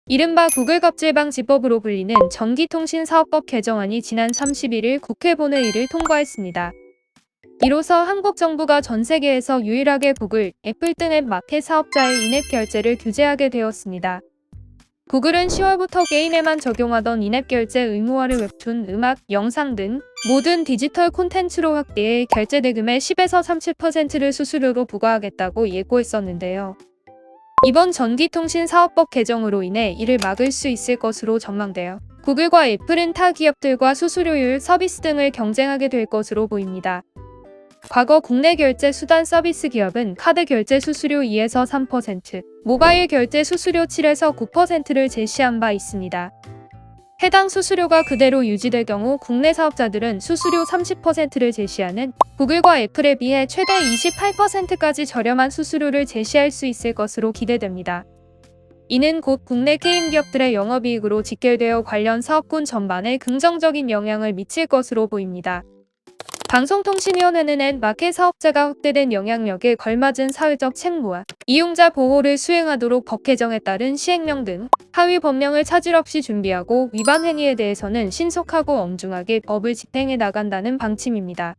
이른바 구글 갑질방지법으로 불리는 전기통신사업법 개정안이 지난 31일 국회 본회의를 통과했습니다. 이로써 한국 정부가 전 세계에서 유일하게 구글, 애플 등 앱 마켓 사업자의 인앱 결제를 규제하게 되었습니다. 구글은 10월부터 게임에만 적용하던 인앱 결제 의무화를 웹툰, 음악, 영상 등 모든 디지털 콘텐츠로 확대해 결제 대금의 10에서 30%를 수수료로 부과하겠다고 예고했었는데요. 이번 전기통신사업법 개정으로 인해 이를 막을 수 있을 것으로 전망되어 구글과 애플은 타 기업들과 수수료율, 서비스 등을 경쟁하게 될 것으로 보입니다. 과거 국내 결제 수단 서비스 기업은 카드 결제 수수료 2에서 3%, 모바일 결제 수수료 7에서 9%를 제시한 바 있습니다. 해당 수수료가 그대로 유지될 경우 국내 사업자들은 수수료 30%를 제시하는 구글과 애플에 비해 최대 28%까지 저렴한 수수료를 제시할 수 있을 것으로 기대됩니다. 이는 곧 국내 게임 기업들의 영업이익으로 직결되어 관련 사업군 전반에 긍정적인 영향을 미칠 것으로 보입니다. 방송통신위원회는 앱 마켓 사업자가 확대된 영향력에 걸맞은 사회적 책무와 이용자 보호를 수행하도록 법 개정에 따른 시행령 등 하위 법령을 차질 없이 준비하고 위반 행위에 대해서는 신속하고 엄중하게 법을 집행해 나간다는 방침입니다.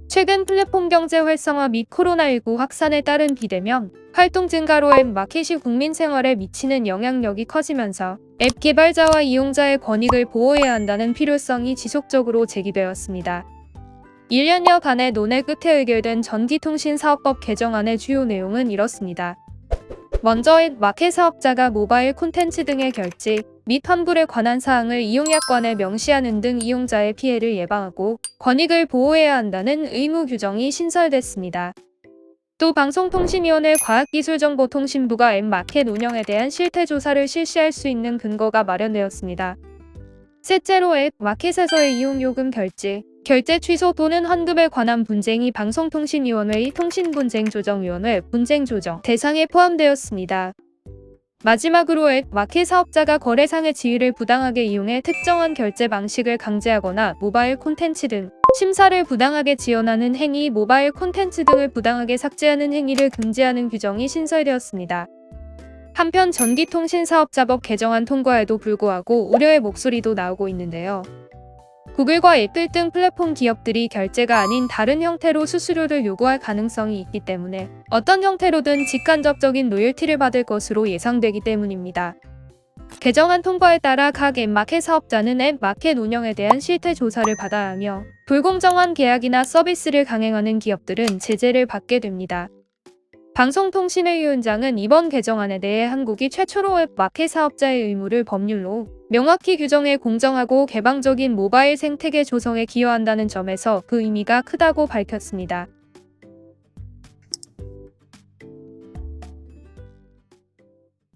최근 플랫폼 경제 활성화 및 코로나19 확산에 따른 비대면 활동 증가로 앱 마켓이 국민 생활에 미치는 영향력이 커지면서 앱 개발자와 이용자의 권익을 보호해야 한다는 필요성이 지속적으로 제기되었습니다. 1년여간의 논의 끝에 의결된 전기통신사업법 개정안의 주요 내용은 이렇습니다. 먼저 앱 마켓 사업자가 모바일 콘텐츠 등의 결제 및 환불에 관한 사항을 이용약관에 명시하는 등 이용자의 피해를 예방하고 권익을 보호해야 한다는 의무 규정이 신설됐습니다. 또 방송통신위원회 과학기술정보통신부가 앱 마켓 운영에 대한 실태조사를 실시할 수 있는 근거가 마련되었습니다. 셋째로 앱 마켓에서의 이용요금 결제 취소 또는 환급에 관한 분쟁이 방송통신위원회의 통신분쟁조정위원회 분쟁조정 대상에 포함되었습니다. 마지막으로 앱 마켓 사업자가 거래상의 지위를 부당하게 이용해 특정한 결제 방식을 강제하거나 모바일 콘텐츠 등 심사를 부당하게 지연하는 행위, 모바일 콘텐츠 등을 부당하게 삭제하는 행위를 금지하는 규정이 신설되었습니다. 한편 전기통신사업자법 개정안 통과에도 불구하고 우려의 목소리도 나오고 있는데요. 구글과 애플 등 플랫폼 기업들이 결제가 아닌 다른 형태로 수수료를 요구할 가능성이 있기 때문에 어떤 형태로든 직간접적인 로열티를 받을 것으로 예상되기 때문입니다. 개정안 통과에 따라 각 앱 마켓 사업자는 앱 마켓 운영에 대한 실태 조사를 받아야 하며 불공정한 계약이나 서비스를 강행하는 기업들은 제재를 받게 됩니다. 방송통신회 위원장은 이번 개정안에 대해 한국이 최초로 앱 마켓 사업자의 의무를 법률로 명확히 규정해 공정하고 개방적인 모바일 생태계 조성에 기여한다는 점에서 그 의미가 크다고 밝혔습니다.